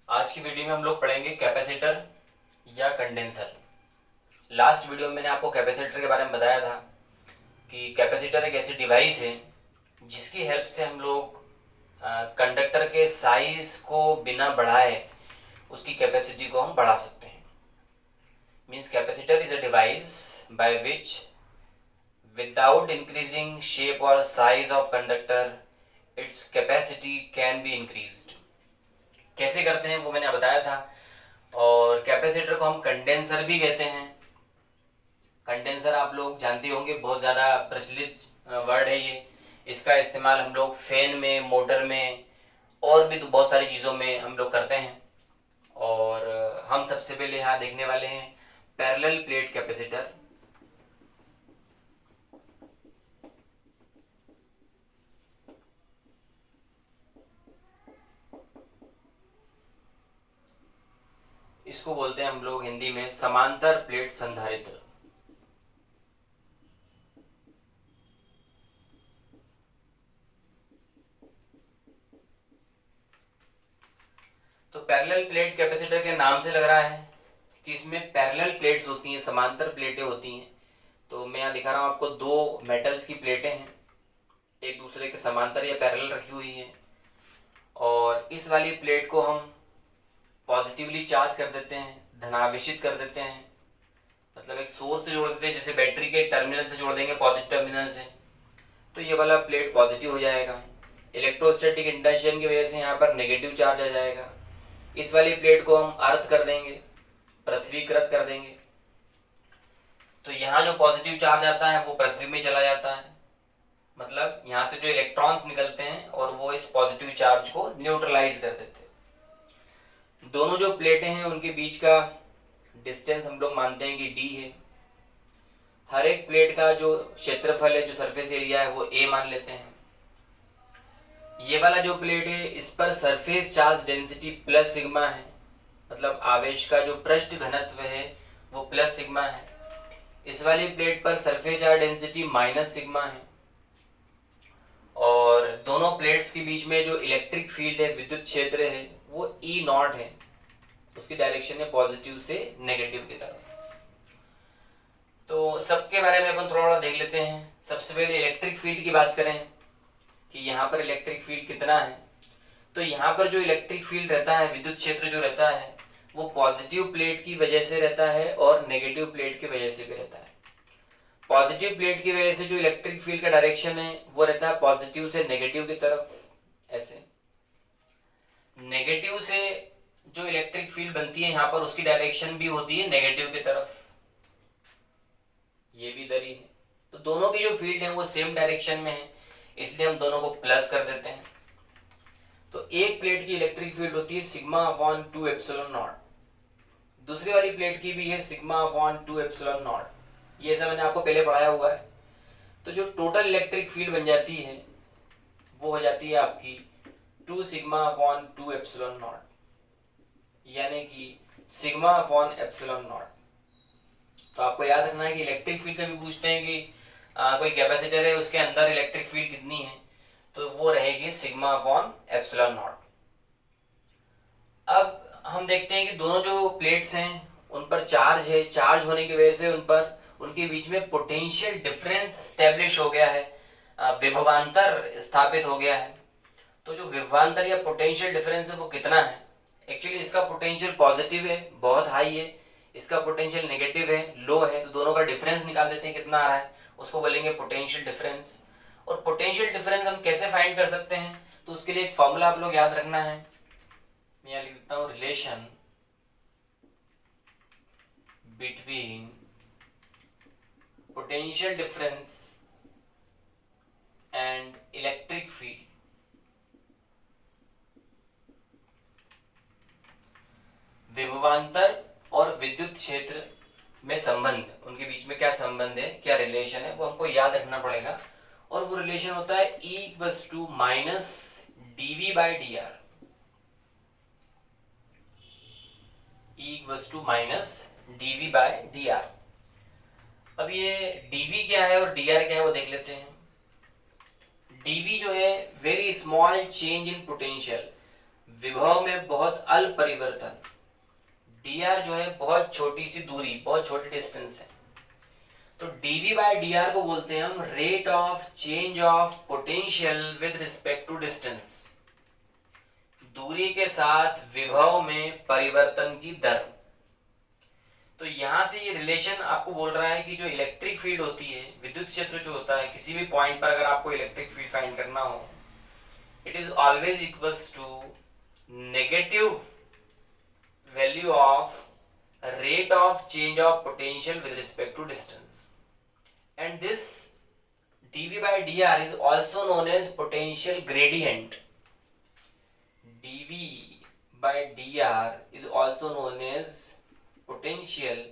आज की वीडियो में हम लोग पढ़ेंगे कैपेसिटर या कंडेंसर। लास्ट वीडियो में मैंने आपको कैपेसिटर के बारे में बताया था कि कैपेसिटर एक ऐसी डिवाइस है जिसकी हेल्प से हम लोग कंडक्टर के साइज को बिना बढ़ाए उसकी कैपेसिटी को हम बढ़ा सकते हैं। Means capacitor is a device by which without increasing shape और size of conductor its capacity can be increased. कैसे करते हैं वो मैंने बताया था। और कैपेसिटर को हम कंडेंसर भी कहते हैं। कंडेंसर आप लोग जानते होंगे, बहुत ज़्यादा प्रचलित वर्ड है ये। इसका इस्तेमाल हम लोग फैन में, मोटर में और भी तो बहुत सारी चीज़ों में हम लोग करते हैं। और हम सबसे पहले यहाँ देखने वाले हैं पैरेलल प्लेट कैपेसिटर। इसको बोलते हैं हम लोग हिंदी में समांतर प्लेट संधारित्र। तो पैरेलल प्लेट कैपेसिटर के नाम से लग रहा है कि इसमें पैरेलल प्लेट्स होती हैं, समांतर प्लेटें होती हैं। तो मैं यहाँ दिखा रहा हूँ आपको दो मेटल्स की प्लेटें हैं, एक दूसरे के समांतर या पैरेलल रखी हुई हैं। और इस वाली प्लेट को हम पॉजिटिवली चार्ज कर देते हैं, धनावेशित कर देते हैं। मतलब एक सोर्स से जोड़ देते हैं, जैसे बैटरी के टर्मिनल से जोड़ देंगे पॉजिटिव टर्मिनल से, तो ये वाला प्लेट पॉजिटिव हो जाएगा। इलेक्ट्रोस्टैटिक इंडक्शन की वजह से यहाँ पर नेगेटिव चार्ज आ जाएगा। इस वाली प्लेट को हम अर्थ कर देंगे, पृथ्वीकृत कर देंगे। तो यहाँ जो पॉजिटिव चार्ज आता है वो पृथ्वी में चला जाता है। मतलब यहाँ से जो इलेक्ट्रॉन्स निकलते हैं और वो इस पॉजिटिव चार्ज को न्यूट्रलाइज कर देते हैं। दोनों जो प्लेटें हैं उनके बीच का डिस्टेंस हम लोग मानते हैं कि d है। हर एक प्लेट का जो क्षेत्रफल है, जो सरफेस एरिया है, वो a मान लेते हैं। ये वाला जो प्लेट है इस पर surface charge density plus sigma है। मतलब आवेश का जो पृष्ठ घनत्व है वो प्लस सिग्मा है। इस वाली प्लेट पर surface charge density minus sigma है। और दोनों प्लेट्स के बीच में जो इलेक्ट्रिक फील्ड है, विद्युत क्षेत्र है, वो ई नॉट है। उसकी डायरेक्शन है पॉजिटिव से नेगेटिव की तरफ। तो सबके बारे में अपन थोड़ा देख लेते हैं। सबसे पहले इलेक्ट्रिक फील्ड की बात करें कि यहाँ पर इलेक्ट्रिक फील्ड कितना है। तो यहाँ पर जो इलेक्ट्रिक फील्ड रहता है, विद्युत क्षेत्र जो रहता है, वो पॉजिटिव प्लेट की वजह से रहता है और नेगेटिव प्लेट की वजह से भी रहता है। पॉजिटिव प्लेट की वजह से जो इलेक्ट्रिक फील्ड का डायरेक्शन है वो रहता है पॉजिटिव से नेगेटिव की तरफ, ऐसे। नेगेटिव से जो इलेक्ट्रिक फील्ड बनती है यहाँ पर उसकी डायरेक्शन भी होती है नेगेटिव की तरफ, ये भी इधर ही है। तो दोनों की जो फील्ड है वो सेम डायरेक्शन में है, इसलिए हम दोनों को प्लस कर देते हैं। तो एक प्लेट की इलेक्ट्रिक फील्ड होती है सिग्मा अपॉन 2 एप्सिलॉन नॉट। दूसरी वाली प्लेट की भी है सिग्मा अपॉन 2 एप्सिलॉन नॉट। ये सब मैंने आपको पहले पढ़ाया हुआ है। तो जो टोटल इलेक्ट्रिक फील्ड बन जाती है वो हो जाती है आपकी 2 सिग्मा अपॉन 2 एप्सिलॉन नॉट, यानी कि सिग्मा अपॉन एप्सिलॉन नॉट। तो आपको याद रखना है कि इलेक्ट्रिक फील्ड का भी पूछते हैं कि कोई कैपेसिटर है उसके अंदर इलेक्ट्रिक फील्ड कितनी है, तो वो रहेगी सिग्मा अपॉन एप्सिलॉन नॉट। अब हम देखते हैं कि दोनों जो प्लेट्स हैं उन पर चार्ज है। चार्ज होने की वजह से उन पर उनके बीच में पोटेंशियल डिफरेंस स्टैब्लिश हो गया है, विभवांतर स्थापित हो गया है। तो जो विभवांतर या पोटेंशियल डिफरेंस है वो कितना है? एक्चुअली इसका पोटेंशियल पॉजिटिव है, बहुत हाई है। इसका पोटेंशियल नेगेटिव है, लो है। तो दोनों का डिफरेंस निकाल देते हैं कितना आ रहा है, उसको बोलेंगे पोटेंशियल डिफरेंस। और पोटेंशियल डिफरेंस हम कैसे फाइंड कर सकते हैं? तो उसके लिए एक फॉर्मूला आप लोग याद रखना है। मैं यहाँ लिख देता हूँ, relation between potential difference and electric field. विभवांतर और विद्युत क्षेत्र में संबंध, उनके बीच में क्या संबंध है, क्या रिलेशन है, वो हमको याद रखना पड़ेगा। और वो रिलेशन होता है E equals to minus dV by D R. E equals to minus dV by D R. अब ये dV क्या है और dr क्या है वो देख लेते हैं। डीवी जो है very small change in potential, विभव में बहुत अल्प परिवर्तन। डीआर जो है बहुत छोटी सी दूरी, बहुत छोटी डिस्टेंस है। तो डीवी बाय डीआर को बोलते हैं हम rate of change of potential with respect to distance, दूरी के साथ विभव में परिवर्तन की दर। तो यहां से ये रिलेशन आपको बोल रहा है कि जो इलेक्ट्रिक फील्ड होती है, विद्युत क्षेत्र जो होता है, किसी भी पॉइंट पर अगर आपको इलेक्ट्रिक फील्ड फाइंड करना हो, it is always equals to negative value of rate of change of potential with respect to distance, and this dV by dr is also known as potential gradient. dV by dr is also known as potential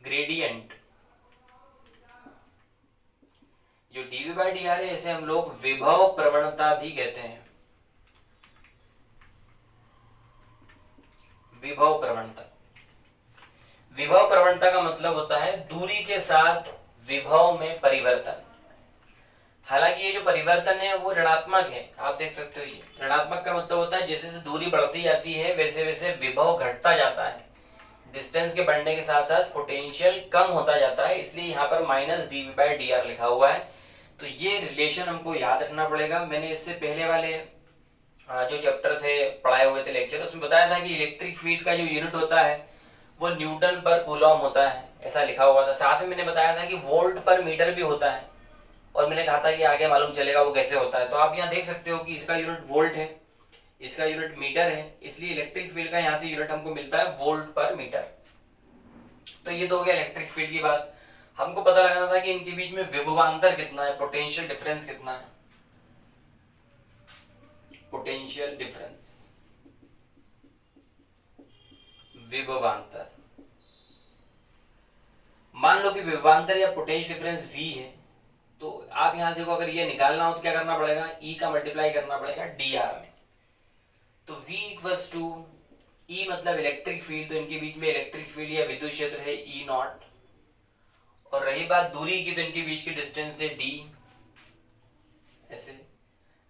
gradient. जो dV by dr है इसे हम लोग विभव प्रवणता भी कहते हैं। विभव प्रवणता, विभव प्रवणता का मतलब होता है दूरी के साथ विभव में परिवर्तन। हालांकि ये जो परिवर्तन है वो ऋणात्मक है, आप देख सकते हो। ये ऋणात्मक का मतलब होता है जैसे जैसे दूरी बढ़ती जाती है वैसे वैसे विभव घटता जाता है, डिस्टेंस के बढ़ने के साथ साथ पोटेंशियल कम होता जाता है, इसलिए यहाँ पर minus DV by D R लिखा हुआ है। तो ये रिलेशन हमको याद रखना पड़ेगा। मैंने इससे पहले वाले जो चैप्टर थे, पढ़ाए हुए थे लेक्चर, उसमें बताया था कि इलेक्ट्रिक फील्ड का जो यूनिट होता है वो न्यूटन पर कूलॉम होता है, ऐसा लिखा हुआ था। साथ में मैंने बताया था कि वोल्ट पर मीटर भी होता है, और मैंने कहा था कि आगे मालूम चलेगा वो कैसे होता है। तो आप यहाँ देख सकते हो कि इसका यूनिट वोल्ट है, इसका यूनिट मीटर है, इसलिए इलेक्ट्रिक फील्ड का यहाँ से यूनिट हमको मिलता है वोल्ट पर मीटर। तो ये तो हो गया इलेक्ट्रिक फील्ड की बात। हमको पता लगाना था कि इनके बीच में विभवांतर कितना है, पोटेंशियल डिफरेंस कितना है। पोटेंशियल डिफरेंस, विभवांतर। मान लो कि विभवांतर या पोटेंशियल डिफरेंस V है, तो आप यहां देखो अगर ये निकालना हो तो क्या करना पड़ेगा, E का मल्टीप्लाई करना पड़ेगा dr में। तो V इक्वल्स टू E मतलब इलेक्ट्रिक फील्ड, तो इनके बीच में इलेक्ट्रिक फील्ड या विद्युत क्षेत्र है E नॉट, और रही बात दूरी की तो इनके बीच की डिस्टेंस है d, ऐसे।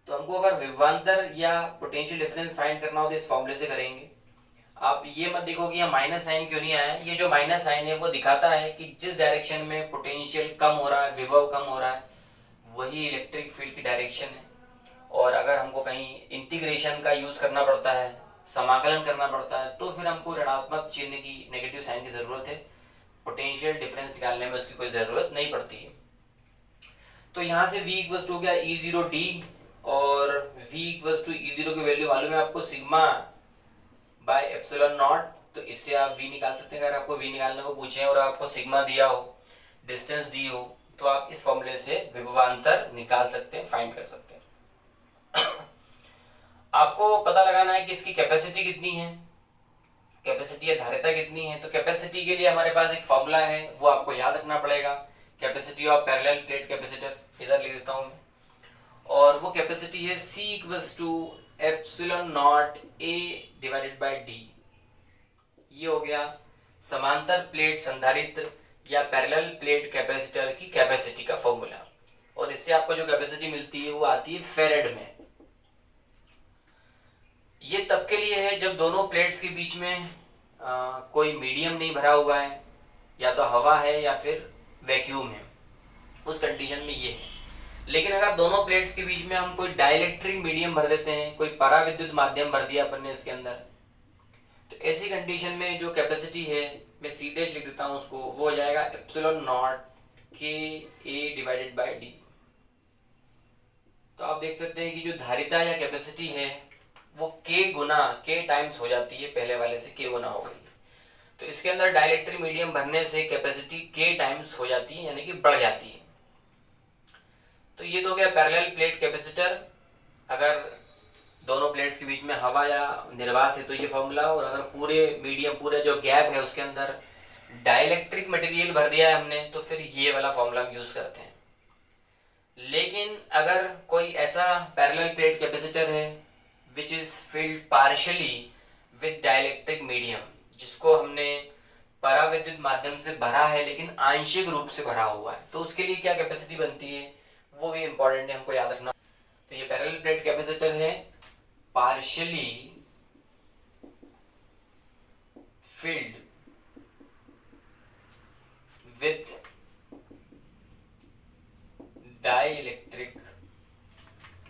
तो हमको अगर विभवांतर या पोटेंशियल डिफरेंस फाइंड करना हो तो इस फॉर्मूले से करेंगे। आप ये मत देखो कि यहाँ माइनस साइन क्यों नहीं आया, ये जो माइनस साइन है वो दिखाता है कि जिस डायरेक्शन में पोटेंशियल कम हो रहा है, विभव कम हो रहा है, वही इलेक्ट्रिक फील्ड की डायरेक्शन है। और अगर हमको कहीं इंटीग्रेशन का यूज करना पड़ता है, समाकलन करना पड़ता है, तो फिर हमको ऋणात्मक चिन्ह की, नेगेटिव साइन की जरूरत है। पोटेंशियल डिफरेंस निकालने में उसकी कोई जरूरत नहीं पड़ती है। तो यहाँ से V इक्वल्स हो गया E0D, और V इक्वल्स टू E0 की वैल्यू मालूम है आपको सिग्मा बाय एप्सिलॉन नॉट। तो इससे आप V निकाल सकते हैं। अगर आपको V निकालने को पूछे और आपको सिग्मा दिया हो, डिस्टेंस दी हो, तो आप इस फॉर्मूले से विभवांतर निकाल सकते हैं, फाइंड कर सकते हैं। आपको पता लगाना है कि इसकी कैपेसिटी कितनी है, कैपेसिटी या धारिता कितनी है। तो कैपेसिटी के लिए हमारे पास एक फॉर्मूला है, वो आपको याद रखना पड़ेगा। Capacity of parallel plate capacitor, इधर लिख देता हूं मैं, और वो कैपेसिटी है C equals to epsilon naught A divided by D। ये हो गया समांतर प्लेट संधारित्र या पैरेलल प्लेट कैपेसिटर की कैपेसिटी का फॉर्मूला। और इससे आपको जो कैपेसिटी मिलती है वो आती है फेरेड में। ये तब के लिए है जब दोनों प्लेट्स के बीच में कोई मीडियम नहीं भरा हुआ है, या तो हवा है या फिर वैक्यूम है, उस कंडीशन में ये है। लेकिन अगर दोनों प्लेट्स के बीच में हम कोई डाइलेक्ट्रिक मीडियम भर देते हैं, कोई पराविद्युत माध्यम भर दिया अपन ने इसके अंदर, तो ऐसी कंडीशन में जो कैपेसिटी है, मैं C डैश लिख देता हूं उसको, वो हो जाएगा epsilon not K A divided by D। तो आप देख सकते हैं कि जो धारिता या कैपेसिटी है वो K टाइम्स हो जाती है, पहले वाले से K गुना हो गई। तो इसके अंदर डाइलेक्ट्रिक मीडियम भरने से कैपेसिटी K टाइम्स हो जाती है, यानी कि बढ़ जाती है। तो ये तो हो गया पैरेलल प्लेट कैपेसिटर। अगर दोनों प्लेट्स के बीच में हवा या निर्वात है तो ये फॉर्मूला, और अगर पूरे मीडियम, पूरे जो गैप है उसके अंदर डाइलेक्ट्रिक मटेरियल भर दिया है हमने, तो फिर ये वाला फॉर्मूला हम यूज करते हैं। लेकिन अगर कोई ऐसा पैरेलल प्लेट कैपेसिटर है which is filled partially with dielectric medium, जिसको हमने पराविद्युत माध्यम से भरा है लेकिन आंशिक रूप से भरा हुआ है, तो उसके लिए क्या कैपेसिटी बनती है, वो भी इंपॉर्टेंट है, हमको याद रखना। तो ये पैरेलल प्लेट कैपेसिटर है partially filled with dielectric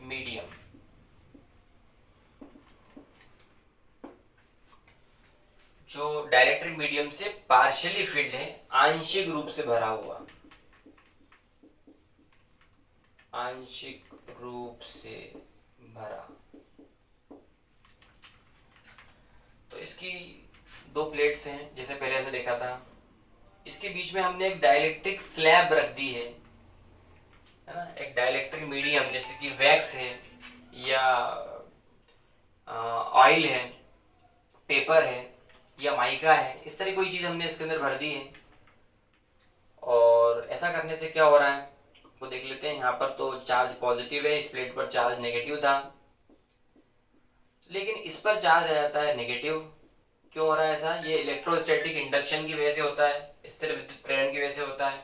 medium। जो डाइलेक्ट्रिक मीडियम से पार्शियली फिल्ड है, आंशिक रूप से भरा हुआ, आंशिक रूप से भरा। तो इसकी दो प्लेट्स हैं, जैसे पहले हमने देखा था। इसके बीच में हमने एक डाइलेक्ट्रिक स्लैब रख दी है ना, एक डाइलेक्ट्रिक मीडियम, जैसे कि वैक्स है या ऑयल है, पेपर है या माइका है, इस तरह कोई चीज हमने इसके अंदर भर दी है। और ऐसा करने से क्या हो रहा है वो देख लेते हैं। यहाँ पर तो चार्ज पॉजिटिव है, इस प्लेट पर चार्ज नेगेटिव था, लेकिन इस पर चार्ज आ जाता है नेगेटिव। क्यों हो रहा है ऐसा? ये इलेक्ट्रोस्टैटिक इंडक्शन की वजह से होता है, स्थिर विद्युत प्रेरण की वजह से होता है।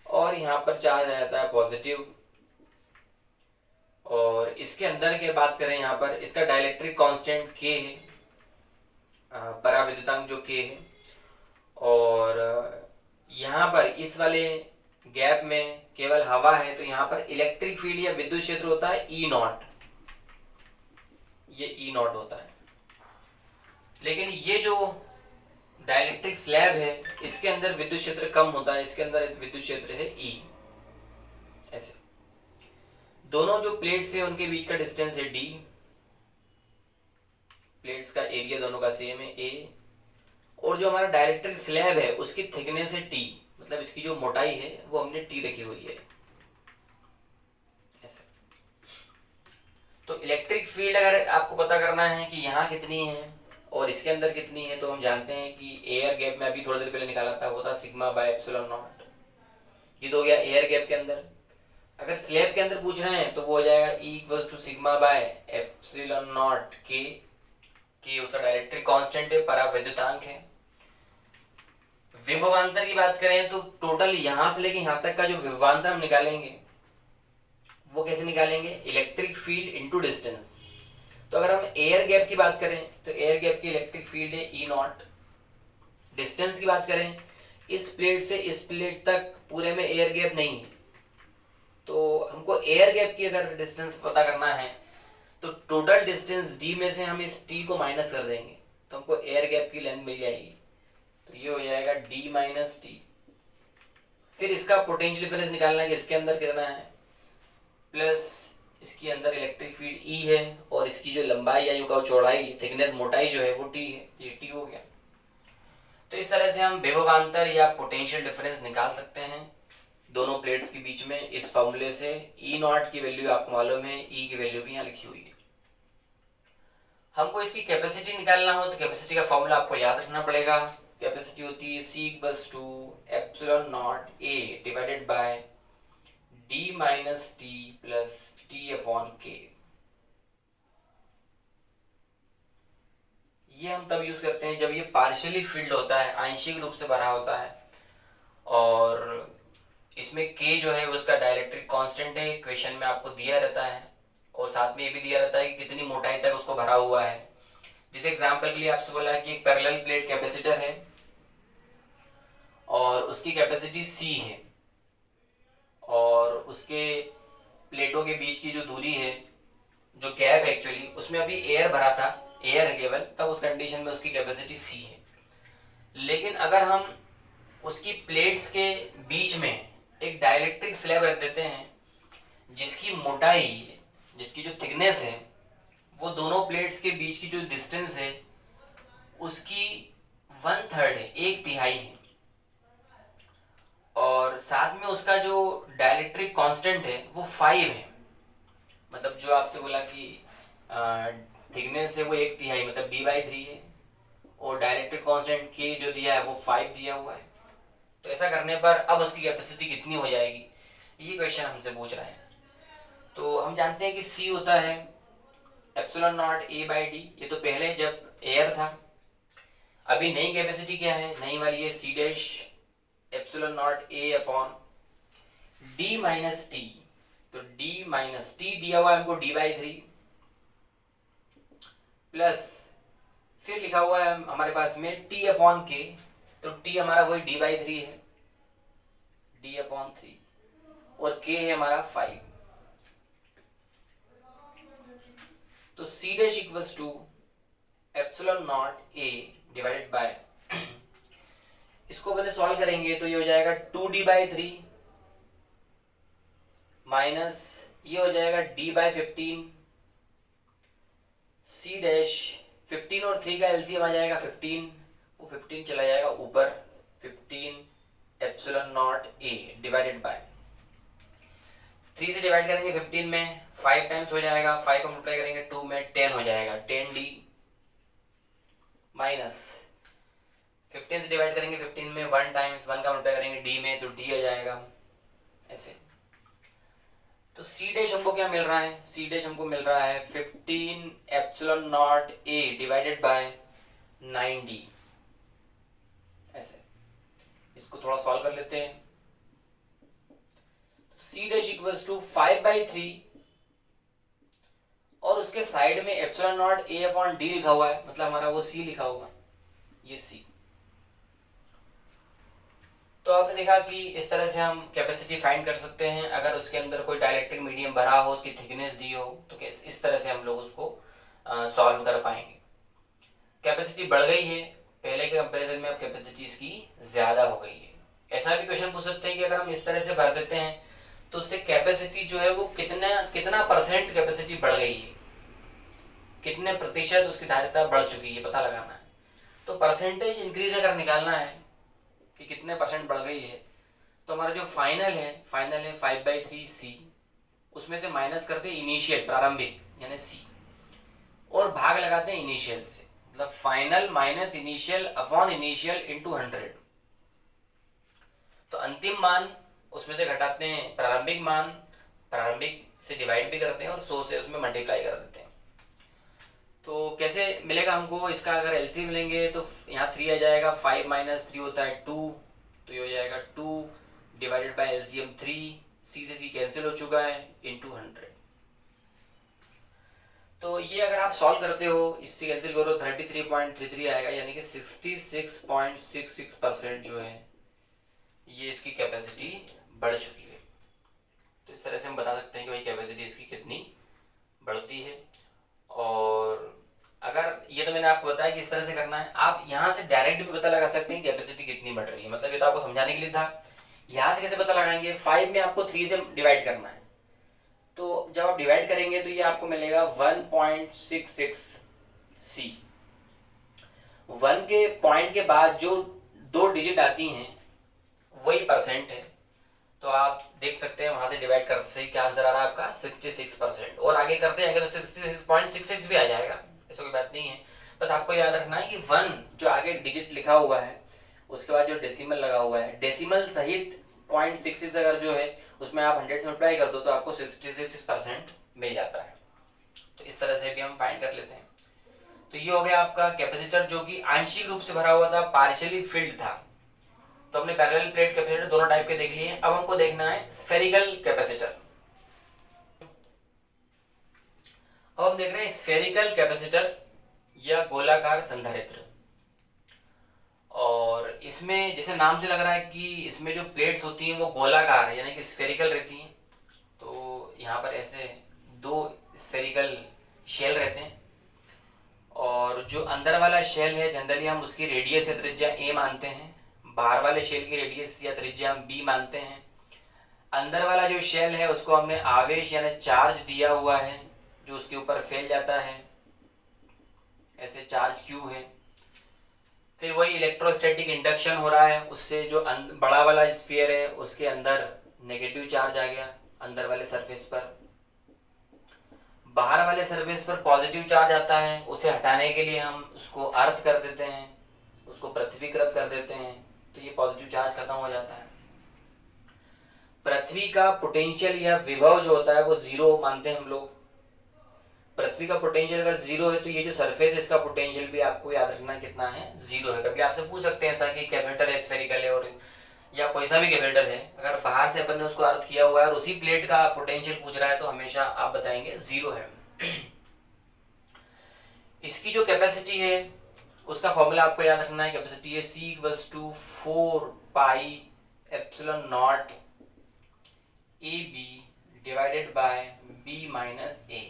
और यहाँ पर चार्ज आ जाता है पॉजिटिव। और इसके अंदर की बात करें, यहाँ पर इसका डाइलेक्ट्रिक कांस्टेंट के है, पराविद्युतांक जो के है। और यहाँ पर इस वाले गैप में केवल हवा है, तो यहाँ पर इलेक्ट्रिक फील्ड या विद्युत क्षेत्र होता है ई नॉट, ये ई नॉट होता है। लेकिन ये जो डाइलेक्ट्रिक स्लैब है, इसके अंदर विद्युत क्षेत्र कम होता है, इसके अंदर विद्युत क्षेत्र है ई। ऐसे दोनों जो प्लेट्स है उनके बीच का डिस्टेंस है डी, प्लेट्स का एरिया दोनों का सेम है ए। और जो हमारा डाइलेक्ट्रिक स्लैब है उसकी थिकनेस है टी, मतलब इसकी जो मोटाई है वो हमने टी रखी हुई है ऐसे। तो इलेक्ट्रिक फील्ड अगर आपको पता करना है कि यहाँ कितनी है और इसके अंदर कितनी है, तो हम जानते हैं कि एयर गैप में अभी थोड़ी देर पहले निकाला था, वो था सिग्मा बाय एप्सिलॉन नॉट। ये तो हो गया एयर गैप के अंदर। अगर स्लैब के अंदर पूछ रहे हैं तो वो हो जाएगा E equals to sigma by epsilon naught के उसका डाइलेक्ट्रिक कांस्टेंट है, परावैद्युतांक है। विभवांतर की बात करें तो टोटल यहां से लेके यहां तक का जो विभवांतर हम निकालेंगे वो कैसे निकालेंगे? Electric field into distance. तो अगर हम एयर गैप की बात करें तो एयर गैप की इलेक्ट्रिक फील्ड है ई नॉट। डिस्टेंस की बात करें, इस प्लेट से इस प्लेट तक पूरे में एयर गैप नहीं है, तो हमको एयर गैप की अगर डिस्टेंस पता करना है तो टोटल डिस्टेंस डी में से हम इस टी को माइनस कर देंगे, तो हमको एयर गैप की लेंथ मिल जाएगी। तो ये हो जाएगा डी माइनस टी। फिर इसका पोटेंशियल डिफरेंस निकालना है कि इसके अंदर कितना है, प्लस इसके अंदर इलेक्ट्रिक फील्ड ई है और इसकी जो लंबाई या यूं कहो चौड़ाई, थिकनेस, मोटाई जो है वो टी है, ये टी हो गया। तो इस तरह से हम विभवांतर या पोटेंशियल डिफरेंस निकाल सकते हैं दोनों प्लेट्स के बीच में इस फॉर्मूले से। ई नॉट की वैल्यू आपको मालूम है, ई की वैल्यू भी यहाँ लिखी हुई है। हमको इसकी कैपेसिटी निकालना हो तो कैपेसिटी का फॉर्मूला आपको याद रखना पड़ेगा। कैपेसिटी होती है C equals to epsilon naught A divided by D minus T plus T upon K. ये हम तब यूज करते हैं जब ये पार्शियली फिल्ड होता है, आंशिक रूप से भरा होता है, और इसमें k जो है उसका डाइलेक्ट्रिक कांस्टेंट है, क्वेश्चन में आपको दिया रहता है, और साथ में ये भी दिया रहता है कि कितनी मोटाई तक उसको भरा हुआ है। जिस एग्जांपल के लिए आपसे बोला कि एक पैरेलल प्लेट कैपेसिटर है और उसकी कैपेसिटी c है, और उसके प्लेटों के बीच की जो दूरी है, जो गैप है एक्चुअली, उसमें अभी एयर भरा था, एयर है केवल, तब उस कंडीशन में उसकी कैपेसिटी c है। लेकिन अगर हम उसकी प्लेट्स के बीच में एक डाइलेक्ट्रिक स्लैब रख देते हैं जिसकी मोटाई, जिसकी जो थिकनेस है वो दोनों प्लेट्स के बीच की जो डिस्टेंस है उसकी 1/3 है, 1/3 है, और साथ में उसका जो डाइलेक्ट्रिक कांस्टेंट है वो 5 है, मतलब जो आपसे बोला कि थिकनेस है वो 1/3, मतलब d/3 है, और डाइलेक्ट्रिक कांस्टेंट के जो दिया है वो 5 दिया हुआ है। तो ऐसा करने पर अब उसकी कैपेसिटी कितनी हो जाएगी, ये क्वेश्चन हमसे पूछ रहा है। तो हम जानते हैं कि C होता है epsilon naught A by D, ये तो पहले जब एयर था। अभी नई कैपेसिटी क्या है, नई वाली है C dash epsilon naught A upon D minus T तो d माइनस टी दिया हुआ है हमको d/3 प्लस फिर लिखा हुआ है हमारे पास में t/k, तो t हमारा वही d/3 है, d/3 और k है हमारा 5। तो c dash equals to epsilon naught a divided by, इसको अपने सॉल्व करेंगे तो ये हो जाएगा 2d/3 माइनस ये हो जाएगा d/15, c डैश 15 और 3 का एलसीएम आ जाएगा 15, वो 15 चला जाएगा ऊपर, 15 epsilon naught a divided bye 3 से डिवाइड करेंगे 15 में 5 टाइम्स हो जाएगा, 5 को मल्टीप्लाई करेंगे 2 में 10 हो जाएगा, 10d माइनस 15 से डिवाइड करेंगे 15 में 1 टाइम्स 1 का मल्टीप्लाई करेंगे d में, तो d आ जाएगा ऐसे। तो c डैश हमको क्या मिल रहा है, c डैश हमको मिल रहा है 15 epsilon naught a divided bye 9d ऐसे। इसको थोड़ा सॉल्व कर लेते हैं। c डैश इक्वल्स टू 5/3 और उसके साइड में epsilon naught a upon d लिखा हुआ है, मतलब हमारा वो c लिखा होगा, ये c। तो आपने देखा कि इस तरह से हम कैपेसिटी फाइंड कर सकते हैं। अगर उसके अंदर कोई डाइलेक्ट्रिक मीडियम भरा हो, उसकी थिकनेस दी हो, तो इस तरह से हम लोग उसको सॉल्व कर पाएंगे। कैपेसिटी बढ़ गई है पहले के कंपैरिजन में, अब कैपेसिटी इसकी ज्यादा हो गई है। ऐसा भी क्वेश्चन पूछ सकते हैं कि अगर हम इस तरह से भर देते हैं तो उससे कैपेसिटी जो है वो कितना परसेंट कैपेसिटी बढ़ गई है, कितने प्रतिशत उसकी धारिता बढ़ चुकी है, पता लगाना है। तो परसेंटेज इंक्रीज अगर निकालना है कि कितने परसेंट बढ़ गई है, तो हमारा जो फाइनल है 5/3c, उसमें से माइनस करते हैं इनिशियल प्रारंभिक यानी c और भाग लगाते हैं इनिशियल से, मतलब final minus initial upon initial into 100। तो अंतिम मान उसमें से घटाते हैं प्रारंभिक मान, प्रारंभिक से डिवाइड भी करते हैं और 100 से उसमें मल्टीप्लाई कर देते हैं। तो कैसे मिलेगा हमको इसका, अगर एलसीएम लेंगे तो यहाँ 3 आ जाएगा, 5 माइनस 3 होता है 2, तो ये हो जाएगा 2 डिवाइडेड बाय एलसीएम 3, c से c कैंसिल हो चुका है, इनटू 100। तो ये अगर आप सॉल्व करते हो, इससे कैंसिल करो 33.33 आएगा, यानी कि 66.66% जो है ये इसकी कैपेसिटी बढ़ चुकी है। तो इस तरह से हम बता सकते हैं कि भाई कैपेसिटी इसकी कितनी बढ़ती है। और अगर ये तो मैंने आपको बताया कि इस तरह से करना है, आप यहाँ से डायरेक्ट भी पता लगा सकते हैं कैपेसिटी कितनी बढ़ रही है, मतलब ये तो आपको समझाने के लिए था। यहाँ से कैसे पता लगाएंगे, 5 में आपको 3 से डिवाइड करना है, तो जब आप डिवाइड करेंगे तो ये आपको मिलेगा 1.66c। 1 के पॉइंट के बाद जो 2 डिजिट आती हैं वही परसेंट है, तो आप देख सकते हैं वहां से डिवाइड करते से क्या आंसर आ रहा है आपका 66%। और आगे करते जाएंगे तो 66.66 भी आ जाएगा, ऐसा कोई बात नहीं है। बस आपको याद रखना है कि 1 जो आगे डिजिट लिखा हुआ है उसके बाद जो डेसिमल लगा हुआ है, डेसिमल सहित 0.66 अगर जो है उसमें आप 100 से मल्टीप्लाई कर दो तो आपको 66% मिल जाता है। तो इस तरह से भी हम फाइंड कर लेते हैं। तो ये हो गया आपका कैपेसिटर जो कि आंशिक रूप से भरा हुआ था, पार्शियली फिल्ड था। तो हमने पैरेलल प्लेट कैपेसिटर दोनों टाइप के देख लिए। अब हमको देखना है स्फेरिकल कैपेसिटर। अब हम देख रहे हैं स्फेरिकल कैपेसिटर या गोलाकार संधारित्र। और इसमें जैसे नाम से लग रहा है कि इसमें जो प्लेट्स होती हैं वो गोलाकार है, यानी कि स्फेरिकल रहती हैं। तो यहाँ पर ऐसे 2 स्फेरिकल शेल रहते हैं और जो अंदर वाला शेल है जनरली हम उसकी रेडियस या त्रिज्या a मानते हैं, बाहर वाले शेल की रेडियस या त्रिज्या हम b मानते हैं। अंदर वाला जो शेल है उसको हमने आवेश यानी चार्ज दिया हुआ है जो उसके ऊपर फैल जाता है, ऐसे चार्ज q है। फिर वही इलेक्ट्रोस्टैटिक इंडक्शन हो रहा है, उससे जो बड़ा वाला स्फीयर है उसके अंदर नेगेटिव चार्ज आ गया अंदर वाले सरफेस पर, बाहर वाले सरफेस पर पॉजिटिव चार्ज आता है, उसे हटाने के लिए हम उसको अर्थ कर देते हैं, उसको पृथ्वीकृत कर देते हैं, तो ये पॉजिटिव चार्ज खत्म हो जाता है। पृथ्वी का पोटेंशियल या विभव जो होता है वो 0 मानते हैं हम लोग। पृथ्वी का पोटेंशियल अगर 0 है तो ये जो सरफेस है इसका पोटेंशियल भी आपको याद रखना कितना है, 0 है। कभी आपसे पूछ सकते हैं ऐसा कि कैपेसिटर स्फेरिकल है और या कोई सा भी कैपेसिटर है, अगर बाहर से अपन ने उसको अर्थ किया हुआ है और उसी प्लेट का पोटेंशियल पूछ रहा है तो हमेशा आप बताएंगे 0 है। इसकी जो कैपेसिटी है उसका फॉर्मूला आपको याद रखना है, कैपेसिटी है C equals to 4 pi epsilon naught AB divided by B minus A।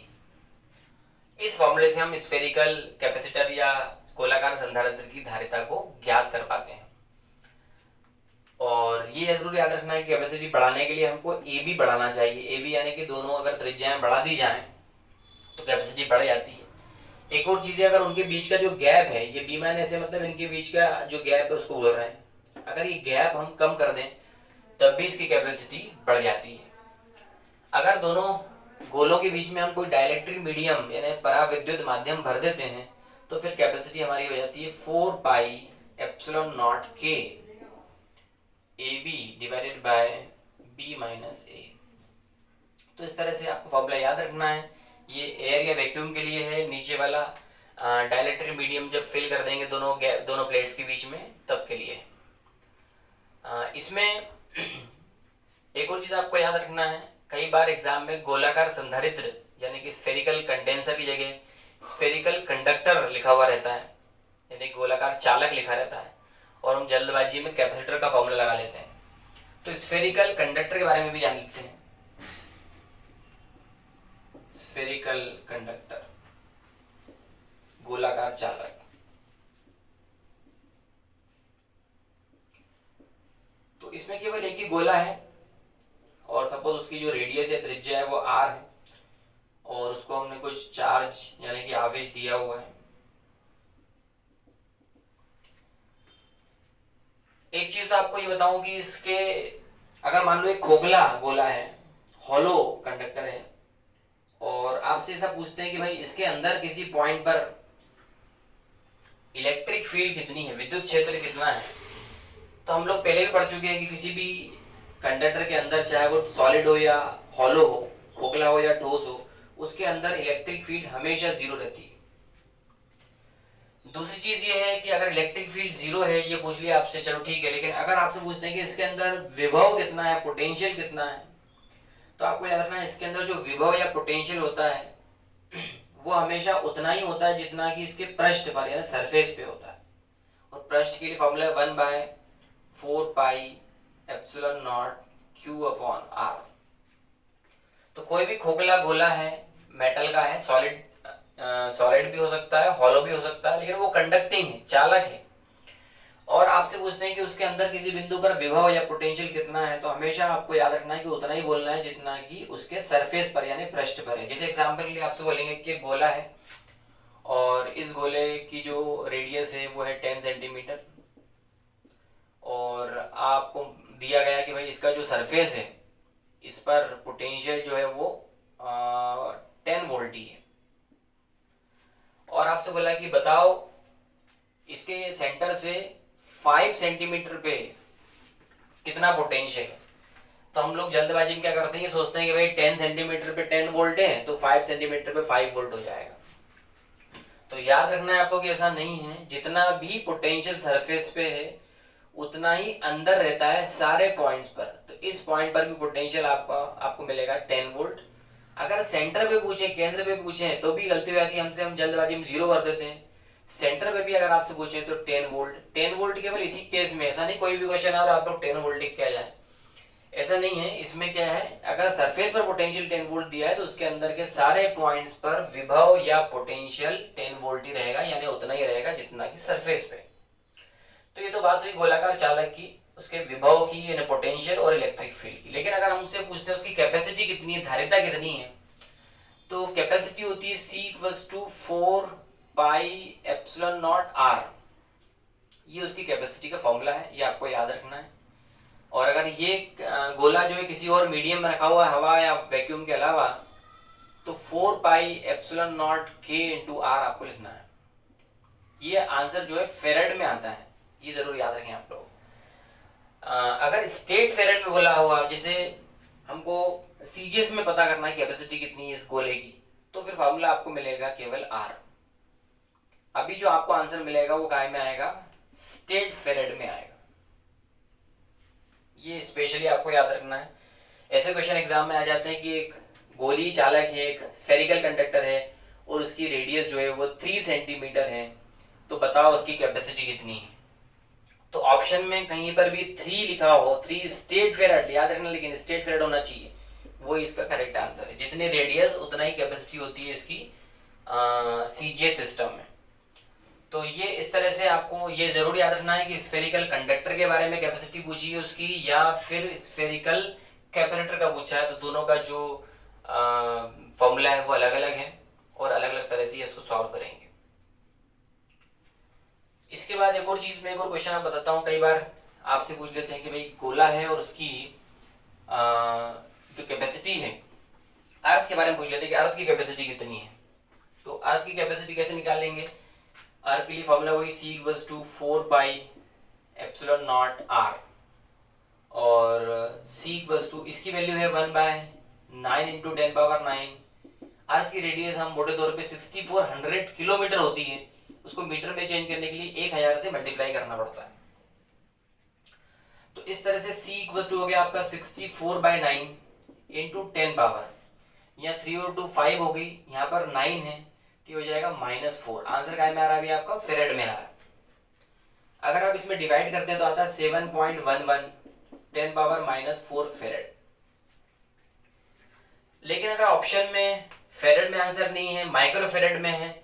इस फॉर्मूले से हम स्फेरिकल कैपेसिटर या गोलाकार संधारित्र की धारिता को ज्ञात कर पाते हैं। और ये जरूर याद रखना है कि कैपेसिटी बढ़ाने के लिए हमको AB बढ़ाना चाहिए। AB यानी कि दोनों अगर त्रिज्याएं बढ़ा दी जाएं तो कैपेसिटी बढ़ जाती है। एक और चीज है, अगर उनके बीच का जो गैप है, ये B माइनस A मतलब इनके बीच का जो गैप है उसको बोल रहे हैं, अगर ये गैप हम कम कर दें तब भी इसकी कैपेसिटी बढ़ जाती है। अगर दोनों गोलों के बीच में हम कोई डाइलेक्ट्रिक मीडियम यानी पराविद्युत माध्यम भर देते हैं तो फिर कैपेसिटी हमारी हो जाती है 4 पाई एप्सिलॉन नॉट के AB divided by B minus A। तो इस तरह से आपको फॉर्मूला याद रखना है। ये एयर या वैक्यूम के लिए है, नीचे वाला डाइलेक्ट्रिक मीडियम जब फिल कर देंगे दोनों प्लेट्स के बीच में तब के लिए। इसमें एक और चीज आपको याद रखना है, कई बार एग्जाम में गोलाकार संधारित्र यानी कि स्फेरिकल कंडेंसर की जगह स्फेरिकल कंडक्टर लिखा हुआ रहता है, यानी गोलाकार चालक लिखा रहता है, और हम जल्दबाजी में कैपेसिटर का फॉर्मूला लगा लेते हैं। तो स्फेरिकल कंडक्टर के बारे में भी जान लेते हैं। स्फेरिकल कंडक्टर गोलाकार चालक, तो इसमें केवल एक ही गोला है और सपोज उसकी जो रेडियस है, त्रिज्या है वो r है, और उसको हमने कुछ चार्ज यानी कि आवेश दिया हुआ है। एक चीज तो आपको ये बताऊं कि इसके अगर मान लो एक खोखला गोला है, हॉलो कंडक्टर है, और आपसे ऐसा पूछते हैं कि भाई इसके अंदर किसी पॉइंट पर इलेक्ट्रिक फील्ड कितनी है, विद्युत क्षेत्र कितना है, तो हम लोग पहले भी पढ़ चुके हैं कि किसी भी कंडक्टर के अंदर, चाहे वो सॉलिड हो या हॉलो हो, खोखला हो या ठोस हो, उसके अंदर इलेक्ट्रिक फील्ड हमेशा 0 रहती है। दूसरी चीज ये है कि अगर इलेक्ट्रिक फील्ड 0 है, ये पूछ लिया आपसे, चलो ठीक है, लेकिन अगर आपसे पूछते हैं कि इसके अंदर विभव कितना है, पोटेंशियल कितना है, तो आपको याद रखना है इसके अंदर जो विभव या पोटेंशियल होता है वो हमेशा उतना ही होता है जितना कि इसके पृष्ठ पर यानी सरफेस पे होता है। और पृष्ठ के लिए formula 1/4 pi epsilon not Q upon R। तो कोई भी खोखला गोला है, मेटल का है, सॉलिड भी हो सकता है, हॉलो भी हो सकता है, लेकिन वो कंडक्टिंग है, चालक है, और आपसे पूछते हैं कि उसके अंदर किसी बिंदु पर विभव या पोटेंशियल कितना है, तो हमेशा आपको याद रखना है कि उतना ही बोलना है जितना कि उसके सरफेस पर यानी पृष्ठ पर है। जैसे एग्जांपल के लिए आपसे बोलेंगे कि एक गोला है और इस गोले की जो रेडियस है वो है 10 सेंटीमीटर, और आपको दिया गया कि भाई इसका जो सरफेस है इस पर पोटेंशियल जो है वो 10 वोल्ट ही है, और आपसे बोला कि बताओ इसके सेंटर से 5 सेंटीमीटर पे कितना पोटेंशियल है। तो हम लोग जल्दबाजी में क्या करते हैं, सोचते हैं कि भाई 10 सेंटीमीटर पे 10 वोल्ट है तो 5 सेंटीमीटर पे 5 वोल्ट हो जाएगा। तो याद रखना है आपको कि ऐसा नहीं है, जितना भी पोटेंशियल सरफेस पे है उतना ही अंदर रहता है सारे पॉइंट्स पर। तो इस पॉइंट पर भी पोटेंशियल आपको मिलेगा 10 वोल्ट। अगर सेंटर पे पूछे, केंद्र पे पूछे तो भी गलती हो जाती है हमसे, हम जल्दबाजी में 0 कर देते हैं। सेंटर पे भी अगर आपसे पूछे तो 10 वोल्ट। 10 वोल्ट केवल इसी केस में, ऐसा नहीं कोई भी क्वेश्चन आ रहा आप लोग 10 वोल्ट लिख के आ जाए, ऐसा नहीं है। इसमें क्या है, अगर सरफेस पर पोटेंशियल 10 वोल्ट दिया है तो उसके अंदर के सारे पॉइंट्स पर विभव या पोटेंशियल 10 वोल्ट ही रहेगा, यानी उतना ही रहेगा जितना कि सरफेस पे। तो ये तो बात हुई गोलाकार चालक की, उसके विभव की यानी पोटेंशियल और इलेक्ट्रिक फील्ड की। लेकिन अगर हमसे पूछते हैं उसकी कैपेसिटी कितनी है, धारिता कितनी है, तो कैपेसिटी होती है C equals to 4 pi epsilon naught R। ये उसकी कैपेसिटी का फॉर्मूला है, ये आपको याद रखना है। और अगर ये गोला जो है किसी और मीडियम में रखा हुआ है, हवा या वैक्यूम के अलावा, तो 4 pi epsilon not K into R आपको लिखना है। ये आंसर जो है फेरेड में आता है, ये जरूर याद रखें आप लोग। अगर स्टेट फेरेड में बोला हुआ, जिसे हमको सीजीएस में पता करना है कैपेसिटी कितनी है इस गोले की, तो फिर फॉर्मूला आपको मिलेगा केवल R। अभी जो आपको आंसर मिलेगा वो काय में आएगा, स्टेट फेरेड में आएगा। ये स्पेशली आपको याद रखना है। ऐसे क्वेश्चन एग्जाम में आ जाते हैं कि एक गोली चालक है, एक स्फेरिकल कंडक्टर है और उसकी रेडियस जो है वो 3 सेंटीमीटर है, तो बताओ उसकी कैपेसिटी कितनी है। तो ऑप्शन में कहीं पर भी 3 लिखा हो, 3 स्टेट फेराड याद रखना, लेकिन स्टेट फेराड होना चाहिए, वो इसका करेक्ट आंसर है। जितनी रेडियस उतना ही कैपेसिटी होती है इसकी सीजे सिस्टम में। तो ये इस तरह से आपको ये जरूर याद रखना है कि स्फेरिकल कंडक्टर के बारे में कैपेसिटी पूछी है उसकी, या फिर स्फेरिकल कैपेसिटर का पूछा है, तो दोनों का जो फॉर्मूला है वो अलग अलग है और अलग अलग तरह से इसको सॉल्व करेंगे। इसके बाद एक और चीज में एक और क्वेश्चन आप बताता हूँ। कई बार आपसे पूछ लेते हैं कि भाई गोला है और उसकी जो कैपेसिटी है, अर्थ के बारे में पूछ लेते हैं कि अर्थ की कैपेसिटी कितनी है। तो अर्थ की कैपेसिटी कैसे निकालेंगे? अर्थ के लिए फॉर्मूला वही C इक्वल्स टू 4πε0r और C इक्वल्स टू इसकी वैल्यू है 1/9 इंटू 10⁹। अर्थ की रेडियस हम मोटे तौर पे 6400 किलोमीटर होती है, उसको मीटर में चेंज करने के लिए 1000 से मल्टीप्लाई करना पड़ता है। तो इस तरह से C इक्वल्स टू हो गया आपका 64/9 इंटू 10 यहाँ 3 और 2 5 हो गई, यहाँ पर 9 है तो हो जाएगा -4। आंसर क्या में आ रहा है आपका? फेरेड में आ रहा है। अगर आप इसमें डिवाइड करते हैं तो आता है 7.11 10⁻⁻4 फेरेड। लेकिन अगर ऑप्शन में फेरेड में आंसर नहीं है, माइक्रो फेरेड में है,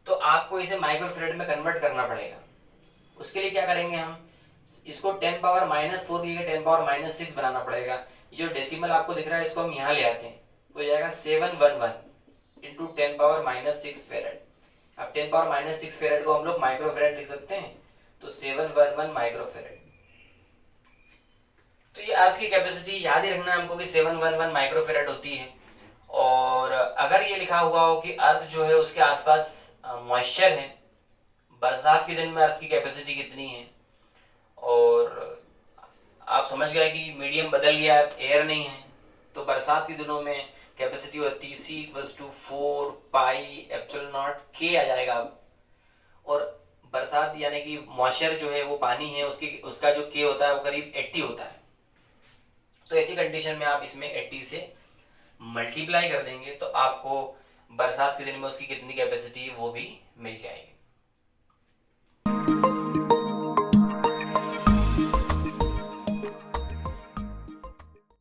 तो आपको इसे माइक्रो फेरेड में कन्वर्ट करना पड़ेगा। उसके लिए क्या करेंगे हम? इसको 10⁻⁻4 की 10⁻⁻6 बनाना पड़ेगा। ये जो डेसिमल आपको दिख रहा है इसको हम यहाँ ले आते हैं, तो जाएगा 711 इंटू 10⁻⁻6 फेरेड। अब 10⁻⁻6 फेरेड को हम लोग माइक्रो फेरेड लिख सकते हैं, तो 711 माइक्रो फेरेड। तो ये अर्थ की कैपेसिटी याद ही रखना हमको कि 711 माइक्रो फेरेड होती है। और अगर ये लिखा हुआ हो कि अर्थ जो है उसके आसपास मॉइस्चर है, बरसात के दिन में अर्थ की कैपेसिटी कितनी है, और आप समझ गए कि मीडियम बदल गया, एयर नहीं है, तो बरसात के दिनों में कैपेसिटी होती है C इक्वल्स टू 4πε0k आ जाएगा। और बरसात यानी कि मॉइस्चर जो है वो पानी है, उसका जो k होता है वो करीब 80 होता है। तो ऐसी कंडीशन में आप इसमें 80 से मल्टीप्लाई कर देंगे तो आपको बरसात के दिन में उसकी कितनी कैपेसिटी वो भी मिल जाएगी।